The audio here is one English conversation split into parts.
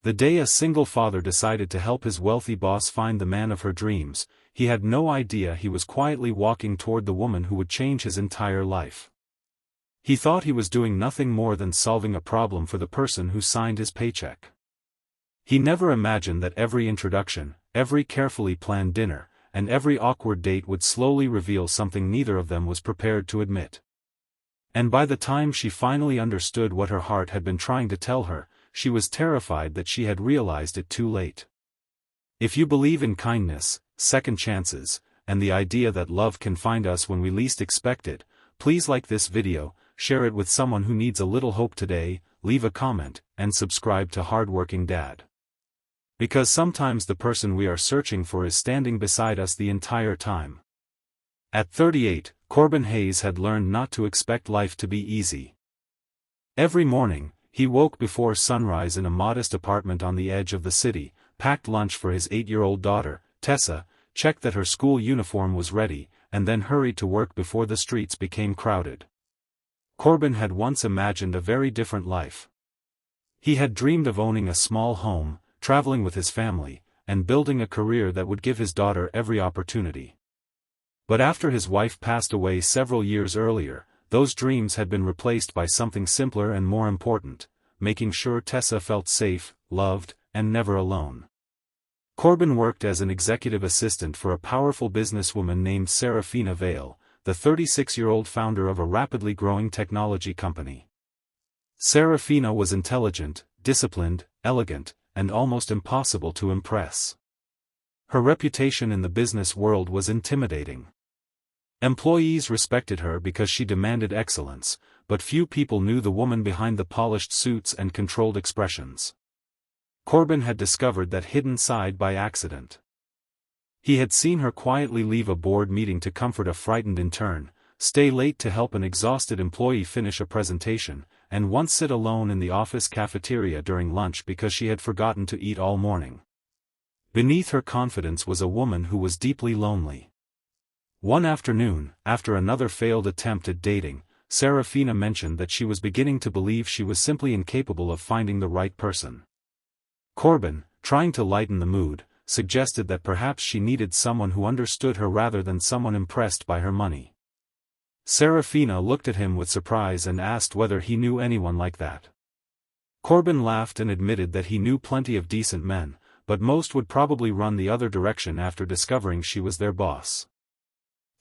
The day a single father decided to help his wealthy boss find the man of her dreams, he had no idea he was quietly walking toward the woman who would change his entire life. He thought he was doing nothing more than solving a problem for the person who signed his paycheck. He never imagined that every introduction, every carefully planned dinner, and every awkward date would slowly reveal something neither of them was prepared to admit. And by the time she finally understood what her heart had been trying to tell her, she was terrified that she had realized it too late. If you believe in kindness, second chances, and the idea that love can find us when we least expect it, please like this video, share it with someone who needs a little hope today, leave a comment, and subscribe to Hardworking Dad. Because sometimes the person we are searching for is standing beside us the entire time. At 38, Corbin Hayes had learned not to expect life to be easy. Every morning, he woke before sunrise in a modest apartment on the edge of the city, packed lunch for his 8-year-old daughter, Tessa, checked that her school uniform was ready, and then hurried to work before the streets became crowded. Corbin had once imagined a very different life. He had dreamed of owning a small home, traveling with his family, and building a career that would give his daughter every opportunity. But after his wife passed away several years earlier, those dreams had been replaced by something simpler and more important, making sure Tessa felt safe, loved, and never alone. Corbin worked as an executive assistant for a powerful businesswoman named Seraphina Vale, the 36-year-old founder of a rapidly growing technology company. Seraphina was intelligent, disciplined, elegant, and almost impossible to impress. Her reputation in the business world was intimidating. Employees respected her because she demanded excellence, but few people knew the woman behind the polished suits and controlled expressions. Corbin had discovered that hidden side by accident. He had seen her quietly leave a board meeting to comfort a frightened intern, stay late to help an exhausted employee finish a presentation, and once sit alone in the office cafeteria during lunch because she had forgotten to eat all morning. Beneath her confidence was a woman who was deeply lonely. One afternoon, after another failed attempt at dating, Seraphina mentioned that she was beginning to believe she was simply incapable of finding the right person. Corbin, trying to lighten the mood, suggested that perhaps she needed someone who understood her rather than someone impressed by her money. Seraphina looked at him with surprise and asked whether he knew anyone like that. Corbin laughed and admitted that he knew plenty of decent men, but most would probably run the other direction after discovering she was their boss.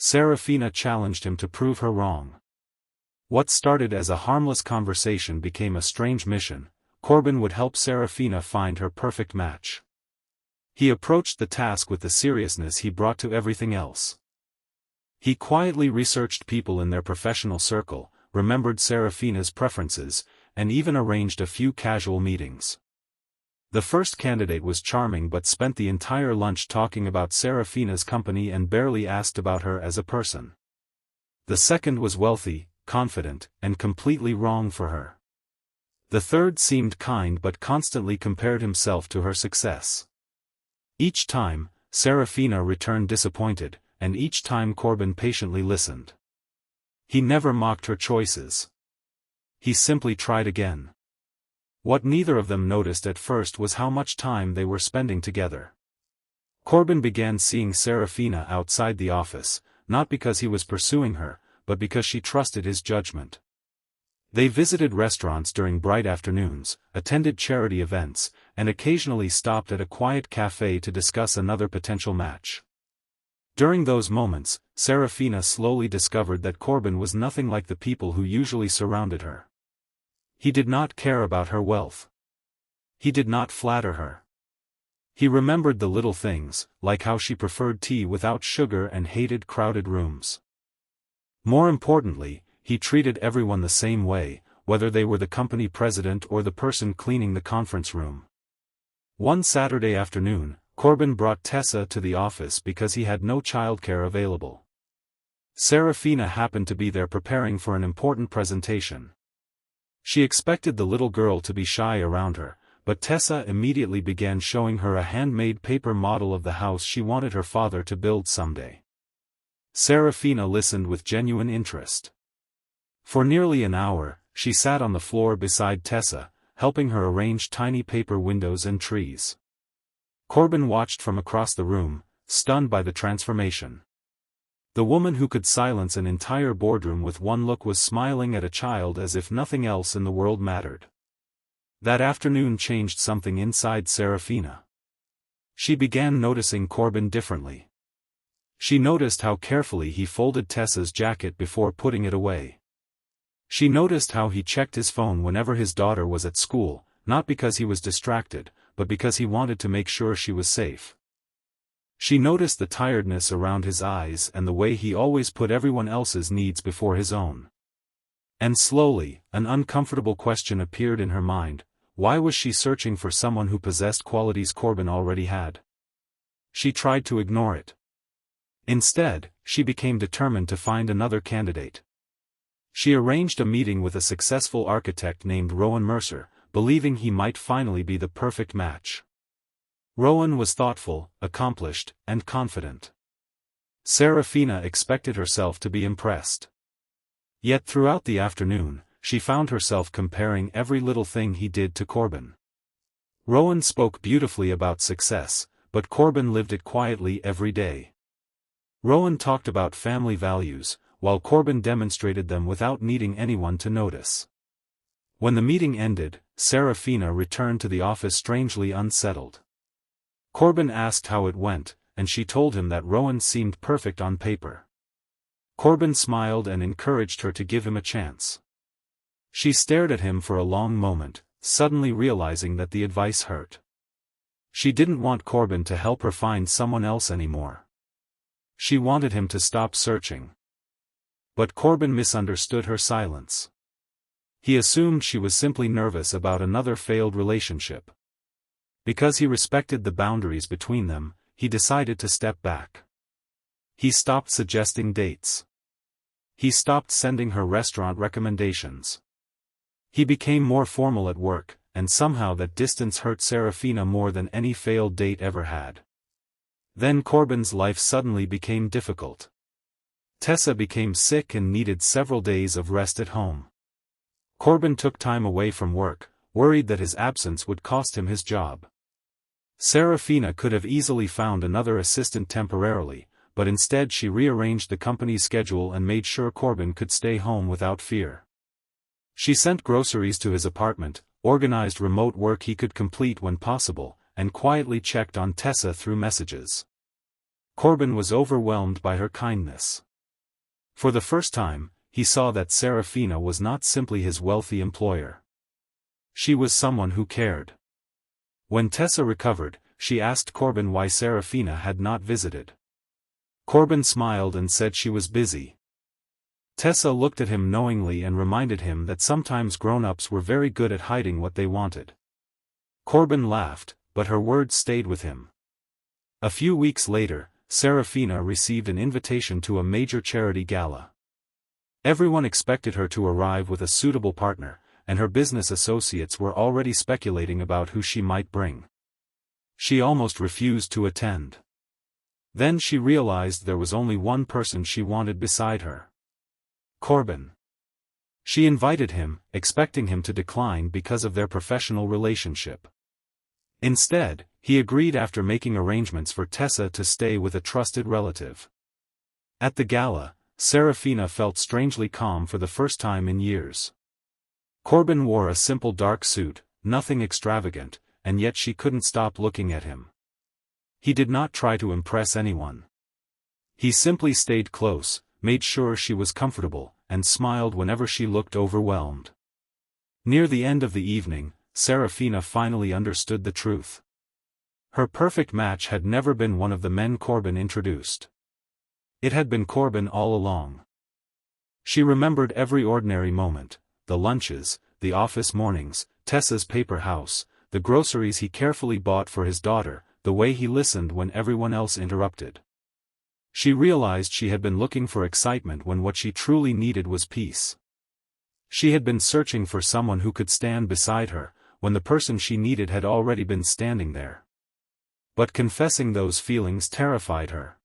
Seraphina challenged him to prove her wrong. What started as a harmless conversation became a strange mission. Corbin would help Seraphina find her perfect match. He approached the task with the seriousness he brought to everything else. He quietly researched people in their professional circle, remembered Seraphina's preferences, and even arranged a few casual meetings. The first candidate was charming but spent the entire lunch talking about Seraphina's company and barely asked about her as a person. The second was wealthy, confident, and completely wrong for her. The third seemed kind but constantly compared himself to her success. Each time, Seraphina returned disappointed, and each time Corbin patiently listened. He never mocked her choices. He simply tried again. What neither of them noticed at first was how much time they were spending together. Corbin began seeing Seraphina outside the office, not because he was pursuing her, but because she trusted his judgment. They visited restaurants during bright afternoons, attended charity events, and occasionally stopped at a quiet cafe to discuss another potential match. During those moments, Seraphina slowly discovered that Corbin was nothing like the people who usually surrounded her. He did not care about her wealth. He did not flatter her. He remembered the little things, like how she preferred tea without sugar and hated crowded rooms. More importantly, he treated everyone the same way, whether they were the company president or the person cleaning the conference room. One Saturday afternoon, Corbin brought Tessa to the office because he had no childcare available. Seraphina happened to be there preparing for an important presentation. She expected the little girl to be shy around her, but Tessa immediately began showing her a handmade paper model of the house she wanted her father to build someday. Seraphina listened with genuine interest. For nearly an hour, she sat on the floor beside Tessa, helping her arrange tiny paper windows and trees. Corbin watched from across the room, stunned by the transformation. The woman who could silence an entire boardroom with one look was smiling at a child as if nothing else in the world mattered. That afternoon changed something inside Seraphina. She began noticing Corbin differently. She noticed how carefully he folded Tessa's jacket before putting it away. She noticed how he checked his phone whenever his daughter was at school, not because he was distracted, but because he wanted to make sure she was safe. She noticed the tiredness around his eyes and the way he always put everyone else's needs before his own. And slowly, an uncomfortable question appeared in her mind: why was she searching for someone who possessed qualities Corbin already had? She tried to ignore it. Instead, she became determined to find another candidate. She arranged a meeting with a successful architect named Rowan Mercer, believing he might finally be the perfect match. Rowan was thoughtful, accomplished, and confident. Seraphina expected herself to be impressed. Yet throughout the afternoon, she found herself comparing every little thing he did to Corbin. Rowan spoke beautifully about success, but Corbin lived it quietly every day. Rowan talked about family values, while Corbin demonstrated them without needing anyone to notice. When the meeting ended, Seraphina returned to the office strangely unsettled. Corbin asked how it went, and she told him that Rowan seemed perfect on paper. Corbin smiled and encouraged her to give him a chance. She stared at him for a long moment, suddenly realizing that the advice hurt. She didn't want Corbin to help her find someone else anymore. She wanted him to stop searching. But Corbin misunderstood her silence. He assumed she was simply nervous about another failed relationship. Because he respected the boundaries between them, he decided to step back. He stopped suggesting dates. He stopped sending her restaurant recommendations. He became more formal at work, and somehow that distance hurt Seraphina more than any failed date ever had. Then Corbin's life suddenly became difficult. Tessa became sick and needed several days of rest at home. Corbin took time away from work, worried that his absence would cost him his job. Seraphina could have easily found another assistant temporarily, but instead she rearranged the company's schedule and made sure Corbin could stay home without fear. She sent groceries to his apartment, organized remote work he could complete when possible, and quietly checked on Tessa through messages. Corbin was overwhelmed by her kindness. For the first time, he saw that Seraphina was not simply his wealthy employer. She was someone who cared. When Tessa recovered, she asked Corbin why Seraphina had not visited. Corbin smiled and said she was busy. Tessa looked at him knowingly and reminded him that sometimes grown-ups were very good at hiding what they wanted. Corbin laughed, but her words stayed with him. A few weeks later, Seraphina received an invitation to a major charity gala. Everyone expected her to arrive with a suitable partner, and her business associates were already speculating about who she might bring. She almost refused to attend. Then she realized there was only one person she wanted beside her. Corbin. She invited him, expecting him to decline because of their professional relationship. Instead, he agreed after making arrangements for Tessa to stay with a trusted relative. At the gala, Seraphina felt strangely calm for the first time in years. Corbin wore a simple dark suit, nothing extravagant, and yet she couldn't stop looking at him. He did not try to impress anyone. He simply stayed close, made sure she was comfortable, and smiled whenever she looked overwhelmed. Near the end of the evening, Seraphina finally understood the truth. Her perfect match had never been one of the men Corbin introduced. It had been Corbin all along. She remembered every ordinary moment, the lunches, the office mornings, Tessa's paper house, the groceries he carefully bought for his daughter, the way he listened when everyone else interrupted. She realized she had been looking for excitement when what she truly needed was peace. She had been searching for someone who could stand beside her, when the person she needed had already been standing there. But confessing those feelings terrified her.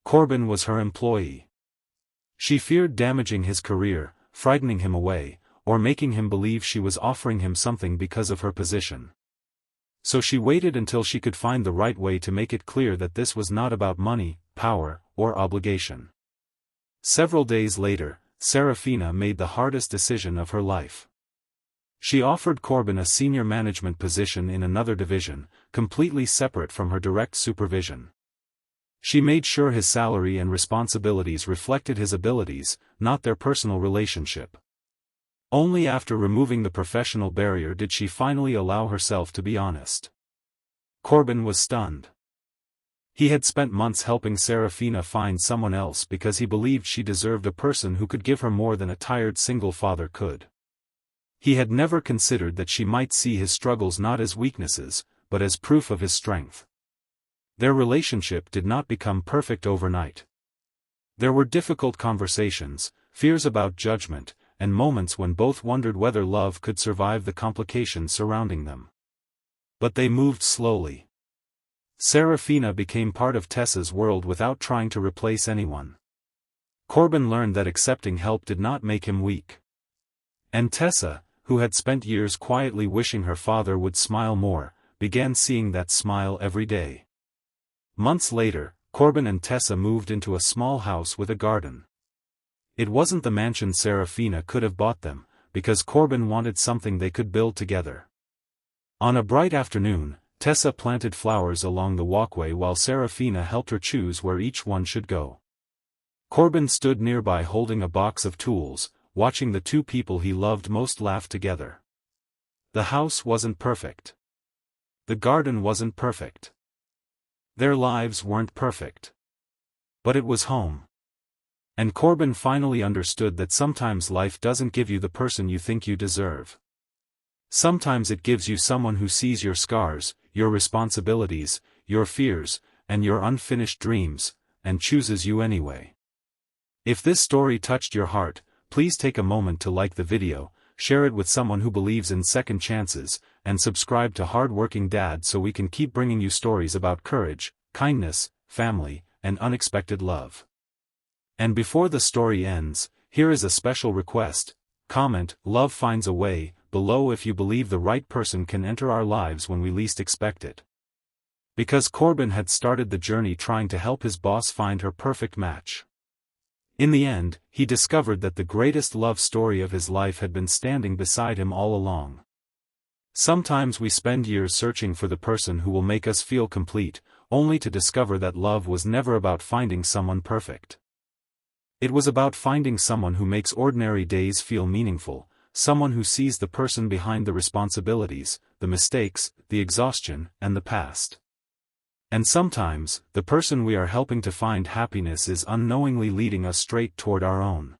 Corbin was her employee. She feared damaging his career, frightening him away, or making him believe she was offering him something because of her position. So she waited until she could find the right way to make it clear that this was not about money, power, or obligation. Several days later, Seraphina made the hardest decision of her life. She offered Corbin a senior management position in another division, completely separate from her direct supervision. She made sure his salary and responsibilities reflected his abilities, not their personal relationship. Only after removing the professional barrier did she finally allow herself to be honest. Corbin was stunned. He had spent months helping Seraphina find someone else because he believed she deserved a person who could give her more than a tired single father could. He had never considered that she might see his struggles not as weaknesses, but as proof of his strength. Their relationship did not become perfect overnight. There were difficult conversations, fears about judgment, and moments when both wondered whether love could survive the complications surrounding them. But they moved slowly. Seraphina became part of Tessa's world without trying to replace anyone. Corbin learned that accepting help did not make him weak. And Tessa, who had spent years quietly wishing her father would smile more, began seeing that smile every day. Months later, Corbin and Tessa moved into a small house with a garden. It wasn't the mansion Seraphina could have bought them, because Corbin wanted something they could build together. On a bright afternoon, Tessa planted flowers along the walkway while Seraphina helped her choose where each one should go. Corbin stood nearby holding a box of tools, watching the two people he loved most laugh together. The house wasn't perfect. The garden wasn't perfect. Their lives weren't perfect. But it was home. And Corbin finally understood that sometimes life doesn't give you the person you think you deserve. Sometimes it gives you someone who sees your scars, your responsibilities, your fears, and your unfinished dreams, and chooses you anyway. If this story touched your heart, please take a moment to like the video, share it with someone who believes in second chances, and subscribe to Hardworking Dad so we can keep bringing you stories about courage, kindness, family, and unexpected love. And before the story ends, here is a special request: comment, "Love finds a way," below if you believe the right person can enter our lives when we least expect it. Because Corbin had started the journey trying to help his boss find her perfect match. In the end, he discovered that the greatest love story of his life had been standing beside him all along. Sometimes we spend years searching for the person who will make us feel complete, only to discover that love was never about finding someone perfect. It was about finding someone who makes ordinary days feel meaningful, someone who sees the person behind the responsibilities, the mistakes, the exhaustion, and the past. And sometimes, the person we are helping to find happiness is unknowingly leading us straight toward our own.